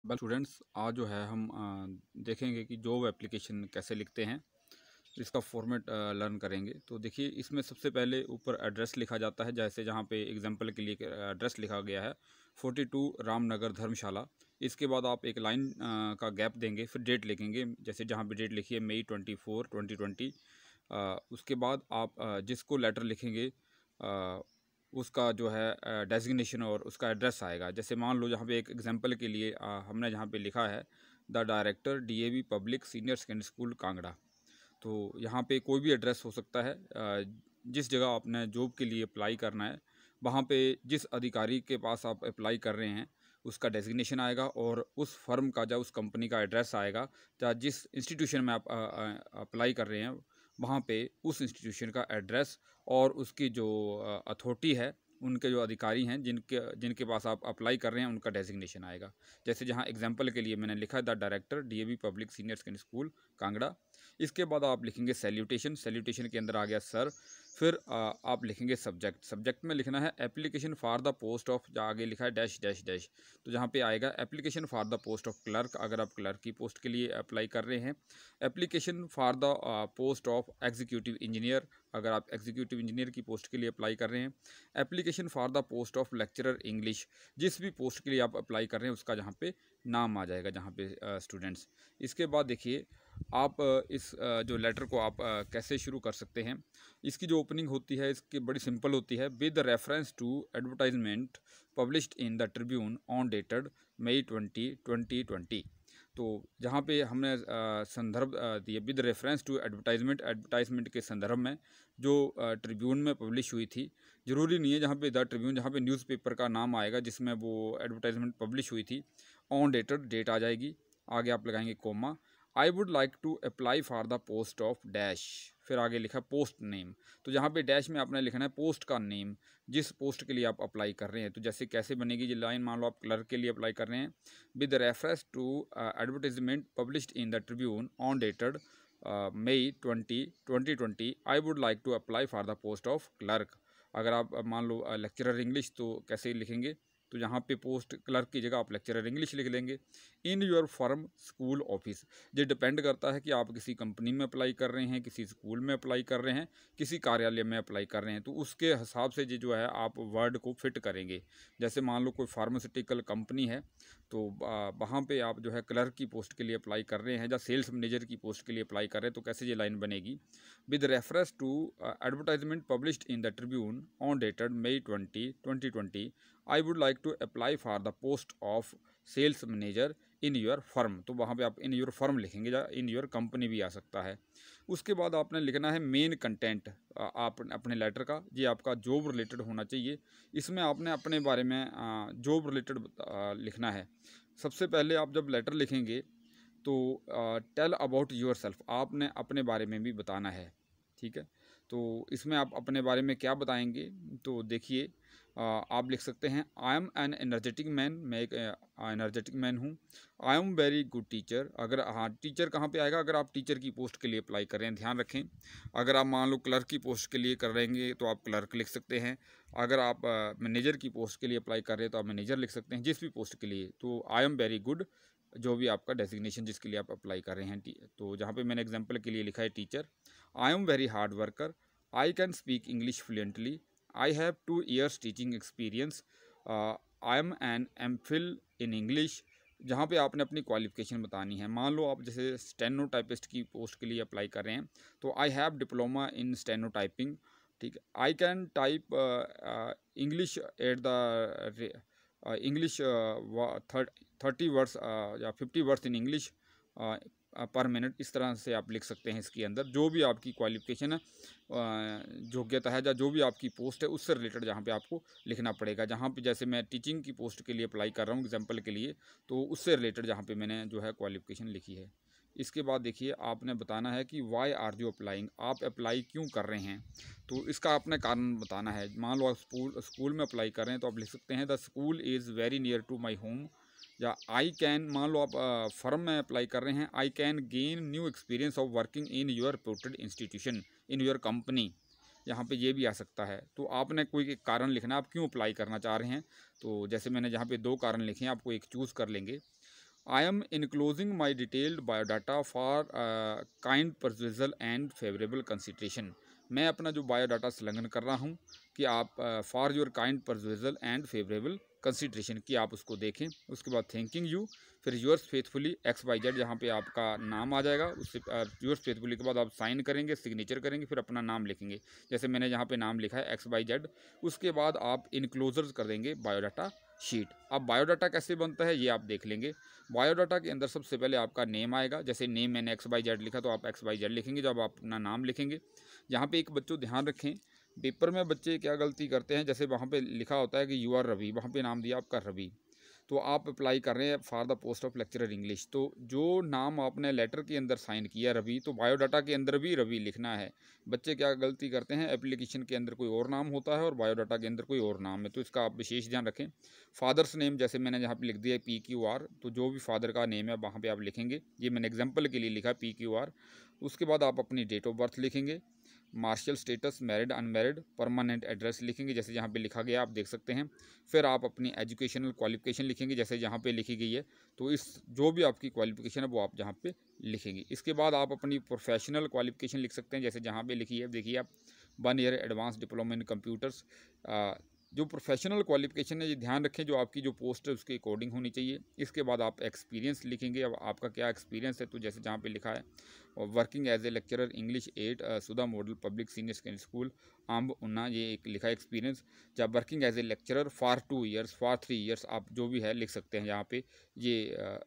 Well students, आज जो है हम देखेंगे कि जॉब एप्लीकेशन कैसे लिखते हैं। इसका फॉर्मेट लर्न करेंगे। तो देखिए, इसमें सबसे पहले ऊपर एड्रेस लिखा जाता है, जैसे जहाँ पे एग्जांपल के लिए एड्रेस लिखा गया है 42 रामनगर धर्मशाला। इसके बाद आप एक लाइन का गैप देंगे, फिर डेट लिखेंगे, जैसे जहाँ पे डेट लिखी है मई 24 2020। उसके बाद आप जिसको लेटर लिखेंगे उसका जो है डेजिग्नेशन और उसका एड्रेस आएगा। जैसे मान लो, जहाँ पे एक एग्जांपल के लिए हमने जहाँ पे लिखा है the director DAV public senior secondary school Kangra. तो यहाँ पे कोई भी एड्रेस हो सकता है। जिस जगह आपने जॉब के लिए अप्लाई करना है, वहाँ पे जिस अधिकारी के पास आप अप्लाई कर रहे हैं उसका डेजिग्नेशन आएगा, और उस फर्म का या उस कंपनी का एड्रेस आएगा, या जिस इंस्टीट्यूशन में आप अप्लाई कर रहे हैं वहाँ पे उस इंस्टीट्यूशन का एड्रेस और उसकी जो अथॉरिटी है, उनके जो अधिकारी हैं जिनके जिनके पास आप अप्लाई कर रहे हैं, उनका डेजिग्नेशन आएगा। जैसे जहाँ एग्जांपल के लिए मैंने लिखा है the director DAV public senior secondary school Kangra. इसके बाद आप लिखेंगे सैल्यूटेशन। सैल्यूटेशन के अंदर आ गया सर। फिर आप लिखेंगे सब्जेक्ट। सब्जेक्ट में लिखना है application for the post of, जहाँ आगे लिखा है डैश डैश डैश, तो जहाँ पे आएगा application for the post of clerk, अगर आप क्लर्क की पोस्ट के लिए अप्लाई कर रहे हैं। Application for the post of executive engineer, अगर आप एग्जीक्यूटिव इंजीनियर की पोस्ट के लिए अप्लाई कर रहे हैं। Application for the post of lecturer English, जिस भी पोस्ट के लिए आप अप्लाई कर रहे हैं उसका जहाँ पे नाम आ जाएगा, जहाँ पे स्टूडेंट्स। इसके बाद देखिए, आप इस जो लेटर को आप कैसे शुरू कर सकते हैं। इसकी जो ओपनिंग होती है इसकी बड़ी सिंपल होती है, with reference to advertisement published in the Tribune on dated May 2020। तो जहाँ पे हमने संदर्भ दिए, with reference to advertisement, advertisement के संदर्भ में जो ट्रिब्यून में पब्लिश हुई थी। ज़रूरी नहीं है जहाँ पे द ट्रिब्यून, जहाँ पे न्यूज़पेपर का नाम आएगा जिसमें वो एडवर्टाइजमेंट पब्लिश हुई थी, ऑन डेटेड, डेट आ जाएगी, आगे आप लगाएंगे comma. I would like to apply for the post of dash, फिर आगे लिखा पोस्ट नेम। तो जहाँ पे डैश में आपने लिखना है पोस्ट का नेम, जिस पोस्ट के लिए आप अप्लाई कर रहे हैं। तो जैसे कैसे बनेगी ये लाइन, मान लो आप क्लर्क के लिए अप्लाई कर रहे हैं, with reference to advertisement published in the Tribune on dated May 2020, I would like to apply for the post of clerk. अगर आप मान लो लेक्चरर इंग्लिश, तो कैसे लिखेंगे, तो यहाँ पे पोस्ट क्लर्क की जगह आप लेक्चरर इंग्लिश लिख लेंगे। इन योर फर्म स्कूल ऑफिस, ये डिपेंड करता है कि आप किसी कंपनी में अप्लाई कर रहे हैं, किसी स्कूल में अप्लाई कर रहे हैं, किसी कार्यालय में अप्लाई कर रहे हैं, तो उसके हिसाब से ये जो है आप वर्ड को फिट करेंगे। जैसे मान लो कोई फार्मास्यूटिकल कंपनी है, तो वहाँ पे आप जो है क्लर्क की पोस्ट के लिए अप्लाई कर रहे हैं, या सेल्स मैनेजर की पोस्ट के लिए अप्लाई कर रहे हैं, तो कैसे ये लाइन बनेगी, with reference to advertisement published in the Tribune on dated May 2020, I would like to apply for the post of sales manager in your firm. तो वहाँ पे आप इन योर फर्म लिखेंगे, या इन योर कंपनी भी आ सकता है। उसके बाद आपने लिखना है मेन कंटेंट आप अपने लेटर का, ये आपका जॉब रिलेटेड होना चाहिए। इसमें आपने अपने बारे में जॉब रिलेटेड लिखना है। सबसे पहले आप जब लेटर लिखेंगे तो टेल अबाउट योर सेल्फ, आपने अपने बारे में भी बताना है, ठीक है। तो इसमें आप अपने बारे में क्या बताएंगे, तो देखिए, आप लिख सकते हैं आई एम एन एनर्जेटिक मैन, मैं एक एनर्जेटिक मैन हूँ। आई एम वेरी गुड टीचर, अगर हाँ टीचर कहाँ पे आएगा, अगर आप टीचर की पोस्ट के लिए अप्लाई कर रहे हैं, ध्यान रखें। अगर आप मान लो क्लर्क की पोस्ट के लिए कर रहेंगे तो आप क्लर्क लिख सकते हैं। अगर आप मैनेजर की पोस्ट के लिए अप्लाई कर रहे हैं तो आप मैनेजर लिख सकते हैं, जिस भी पोस्ट के लिए। तो आई एम वेरी गुड, जो भी आपका डेजिग्नेशन जिसके लिए आप अप्लाई कर रहे हैं। तो जहाँ पे मैंने एग्जांपल के लिए लिखा है teacher. I am very hard worker, I can speak English fluently, I have 2 years teaching experience, I am an MPhil in English. जहाँ पे आपने अपनी क्वालिफिकेशन बतानी है। मान लो आप जैसे स्टेनो टाइपिस्ट की पोस्ट के लिए अप्लाई कर रहे हैं, तो I have diploma in steno typing, ठीक है। I can type English at the English 30 words या 50 वर्ड्स इन इंग्लिश पर मिनट। इस तरह से आप लिख सकते हैं। इसके अंदर जो भी आपकी क्वालिफिकेशन है, योग्यता है, या जो भी आपकी पोस्ट है उससे रिलेटेड जहाँ पे आपको लिखना पड़ेगा। जहाँ पे जैसे मैं टीचिंग की पोस्ट के लिए अप्लाई कर रहा हूँ एग्जांपल के लिए, तो उससे रिलेटेड जहाँ पे मैंने जो है क्वालिफिकेशन लिखी है। इसके बाद देखिए, आपने बताना है कि वाई आर यू अप्लाइंग, आप अप्लाई क्यों कर रहे हैं, तो इसका आपने कारण बताना है। मान लो आप स्कूल में अप्लाई कर रहे हैं, तो आप लिख सकते हैं the school is very near to my home. या आई कैन, मान लो आप फर्म में अप्लाई कर रहे हैं, I can gain new experience of working in your reputed institution in your company, यहाँ पे ये भी आ सकता है। तो आपने कोई एक कारण लिखना, आप क्यों अप्लाई करना चाह रहे हैं। तो जैसे मैंने जहाँ पे 2 कारण लिखे हैं, आपको एक चूज़ कर लेंगे। I am enclosing my detailed biodata for kind perusal and favourable consideration. मैं अपना जो बायोडाटा संलग्न कर रहा हूँ कि आप for your kind perusal and favourable consideration कि आप उसको देखें। उसके बाद थैंकिंग यू, फिर यूअर्स फेथफुली XYZ, जहाँ पे आपका नाम आ जाएगा। उससे यूअर्स फेथफुली के बाद आप साइन करेंगे, सिग्नेचर करेंगे, फिर अपना नाम लिखेंगे। जैसे मैंने यहाँ पे नाम लिखा है XYZ। उसके बाद आप इनक्लोजर्स कर देंगे बायोडाटा शीट। अब बायोडाटा कैसे बनता है ये आप देख लेंगे। बायोडाटा के अंदर सबसे पहले आपका नेम आएगा। जैसे नेम मैंने XYZ लिखा तो आप XYZ लिखेंगे जब आप अपना नाम लिखेंगे। यहाँ पे एक बच्चों ध्यान रखें, पेपर में बच्चे क्या गलती करते हैं, जैसे वहाँ पे लिखा होता है कि यू आर रवि, वहाँ पे नाम दिया आपका रवि, तो आप अप्लाई कर रहे हैं for the post of lecturer English. तो जो नाम आपने लेटर के अंदर साइन किया रवि, तो बायोडाटा के अंदर भी रवि लिखना है। बच्चे क्या गलती करते हैं, एप्लीकेशन के अंदर कोई और नाम होता है और बायोडाटा के अंदर कोई और नाम है, तो इसका आप विशेष ध्यान रखें। फादर्स नेम जैसे मैंने यहाँ पे लिख दिया PQR, तो जो भी फादर का नेम है वहाँ पे आप लिखेंगे। ये मैंने एग्जाम्पल के लिए लिखा PQR। उसके बाद आप अपनी डेट ऑफ बर्थ लिखेंगे, marital status, married unmarried, permanent address लिखेंगे जैसे यहाँ पे लिखा गया आप देख सकते हैं। फिर आप अपनी एजुकेशनल क्वालिफिकेशन लिखेंगे जैसे यहाँ पे लिखी गई है। तो इस जो भी आपकी क्वालिफिकेशन है वो आप जहाँ पे लिखेंगे। इसके बाद आप अपनी प्रोफेशनल क्वालिफिकेशन लिख सकते हैं जैसे जहाँ पे लिखी है, देखिए आप 1 year advance diploma in computers. जो प्रोफेशनल क्वालिफिकेशन है ये ध्यान रखें, जो आपकी जो पोस्ट है उसके अकॉर्डिंग होनी चाहिए। इसके बाद आप एक्सपीरियंस लिखेंगे, अब आपका क्या एक्सपीरियंस है, तो जैसे जहाँ पे लिखा है working as a lecturer English 8 Sudha model public senior secondary school Amb Una, ये एक लिखा है एक्सपीरियंस। जब working as a lecturer for 2 years, for 3 years, आप जो भी है लिख सकते हैं। यहाँ पे ये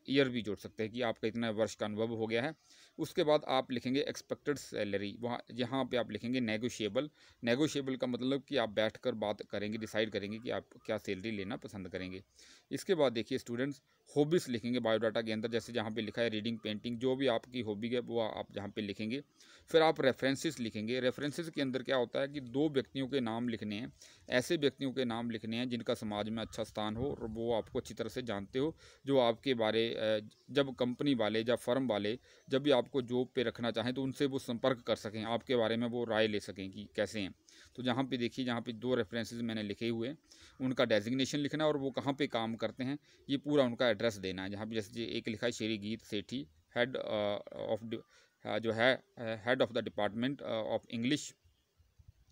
ईयर भी जोड़ सकते हैं कि आपका इतना वर्ष का अनुभव हो गया है। उसके बाद आप लिखेंगे एक्सपेक्टेड सैलरी, वहाँ यहाँ पे आप लिखेंगे नेगोशिएबल। नेगोशिएबल का मतलब कि आप बैठकर बात करेंगे, डिसाइड करेंगे कि आप क्या सैलरी लेना पसंद करेंगे। इसके बाद देखिए स्टूडेंट्स, हॉबीज़ लिखेंगे बायोडाटा के अंदर जैसे जहाँ पे लिखा है रीडिंग, पेंटिंग, जो भी आपकी हॉबी है वो आप जहाँ पे लिखेंगे। फिर आप रेफरेंसेस लिखेंगे। रेफरेंसेस के अंदर क्या होता है कि 2 व्यक्तियों के नाम लिखने हैं, ऐसे व्यक्तियों के नाम लिखने हैं जिनका समाज में अच्छा स्थान हो और वो आपको अच्छी तरह से जानते हो, जो आपके बारे जब कंपनी वाले या फर्म वाले जब भी आपको जॉब पे रखना चाहें तो उनसे वो संपर्क कर सकें, आपके बारे में वो राय ले सकें कि कैसे हैं। तो जहाँ पे देखिए, जहाँ पे 2 रेफरेंसेस मैंने लिखे हुए हैं, उनका डेजिग्नेशन लिखना है और वो कहाँ पे काम करते हैं ये पूरा उनका एड्रेस देना है। जहाँ पे जैसे एक लिखा है श्री गीत सेठी, हेड ऑफ जो है head of the department of English,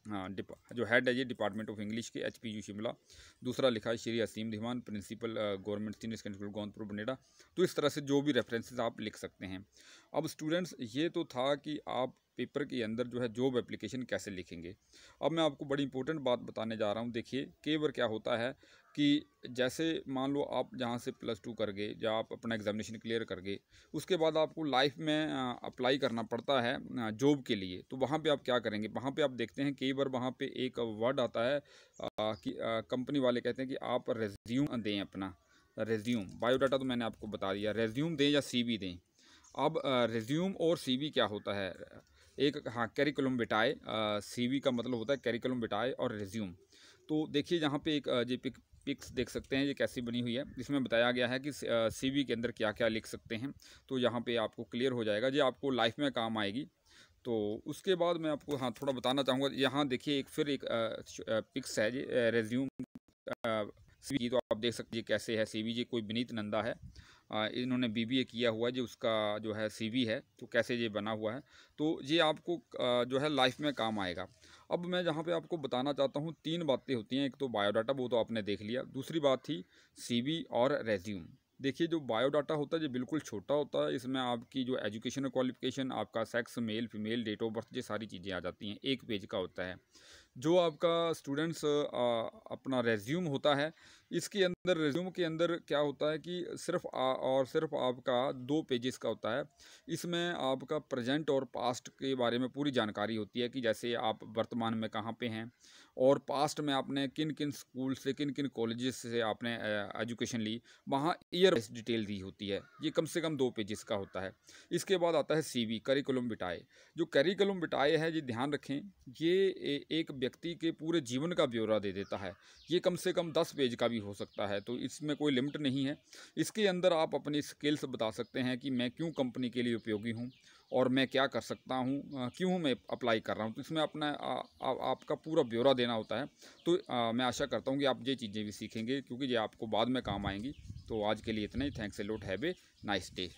जो हेड है ये डिपार्टमेंट ऑफ इंग्लिश के HPU शिमला। दूसरा लिखा है Shri Asim Dhiman, principal government senior secondary school Gondpur Banera. तो इस तरह से जो भी रेफरेंसेस आप लिख सकते हैं। अब स्टूडेंट्स, ये तो था कि आप पेपर के अंदर जो है जॉब एप्लीकेशन कैसे लिखेंगे। अब मैं आपको बड़ी इंपॉर्टेंट बात बताने जा रहा हूँ। देखिए कई बार क्या होता है कि जैसे मान लो आप जहाँ से +2 कर गए या आप अपना एग्जामिनेशन क्लियर कर गए, उसके बाद आपको लाइफ में अप्लाई करना पड़ता है जॉब के लिए। तो वहाँ पे आप क्या करेंगे, वहाँ पे आप देखते हैं कई बार वहाँ पे एक वर्ड आता है कि कंपनी वाले कहते हैं कि आप रेज्यूम दें, अपना रेज्यूम। बायोडाटा तो मैंने आपको बता दिया, रेज्यूम दें या CV दें। अब रेज्यूम और CV क्या होता है, एक हाँ कैरिकुलम विटाए, CV का मतलब होता है कैरिकुलम विटाए और रेज्यूम। तो देखिए यहाँ पे एक ये पिक्स देख सकते हैं, ये कैसी बनी हुई है। इसमें बताया गया है कि CV के अंदर क्या क्या लिख सकते हैं। तो यहाँ पे आपको क्लियर हो जाएगा, ये आपको लाइफ में काम आएगी। तो उसके बाद मैं आपको हाँ थोड़ा बताना चाहूँगा। यहाँ देखिए एक फिर एक पिक्स है ये रेज्यूम CV, तो आप देख सकते हैं कैसे है CV। ये कोई विनीत नंदा है, इन्होंने BBA किया हुआ है, जो उसका जो है CV है, तो कैसे ये बना हुआ है। तो ये आपको जो है लाइफ में काम आएगा। अब मैं जहाँ पे आपको बताना चाहता हूँ 3 बातें होती हैं। एक तो बायोडाटा, वो तो आपने देख लिया। दूसरी बात थी CV और रेज्यूम। देखिए जो बायोडाटा होता है ये बिल्कुल छोटा होता है, इसमें आपकी जो एजुकेशनल क्वालिफिकेशन, आपका sex, male female, date of birth, ये सारी चीज़ें आ जाती हैं। 1 पेज का होता है। जो आपका स्टूडेंट्स अपना रेज्यूम होता है, इसके अंदर रेज्यूम के अंदर क्या होता है कि सिर्फ आपका 2 पेजेस का होता है। इसमें आपका प्रेजेंट और पास्ट के बारे में पूरी जानकारी होती है कि जैसे आप वर्तमान में कहाँ पे हैं और पास्ट में आपने किन किन स्कूल से, किन किन कॉलेजेस से आपने एजुकेशन ली, वहाँ ईयर डिटेल दी होती है। ये कम से कम 2 पेजेस का होता है। इसके बाद आता है CV, करिकुलम विटाए। जो करिकुलम विटाए है, ये ध्यान रखें, ये एक व्यक्ति के पूरे जीवन का ब्यौरा दे देता है। ये कम से कम 10 पेज का भी हो सकता है, तो इसमें कोई लिमिट नहीं है। इसके अंदर आप अपनी स्किल्स बता सकते हैं कि मैं क्यों कंपनी के लिए उपयोगी हूँ और मैं क्या कर सकता हूँ, क्यों मैं अप्लाई कर रहा हूँ। तो इसमें अपना आपका पूरा ब्यौरा देना होता है। तो मैं आशा करता हूँ कि आप ये चीज़ें भी सीखेंगे, क्योंकि ये आपको बाद में काम आएंगी। तो आज के लिए इतना ही। Thanks a lot, have a nice day.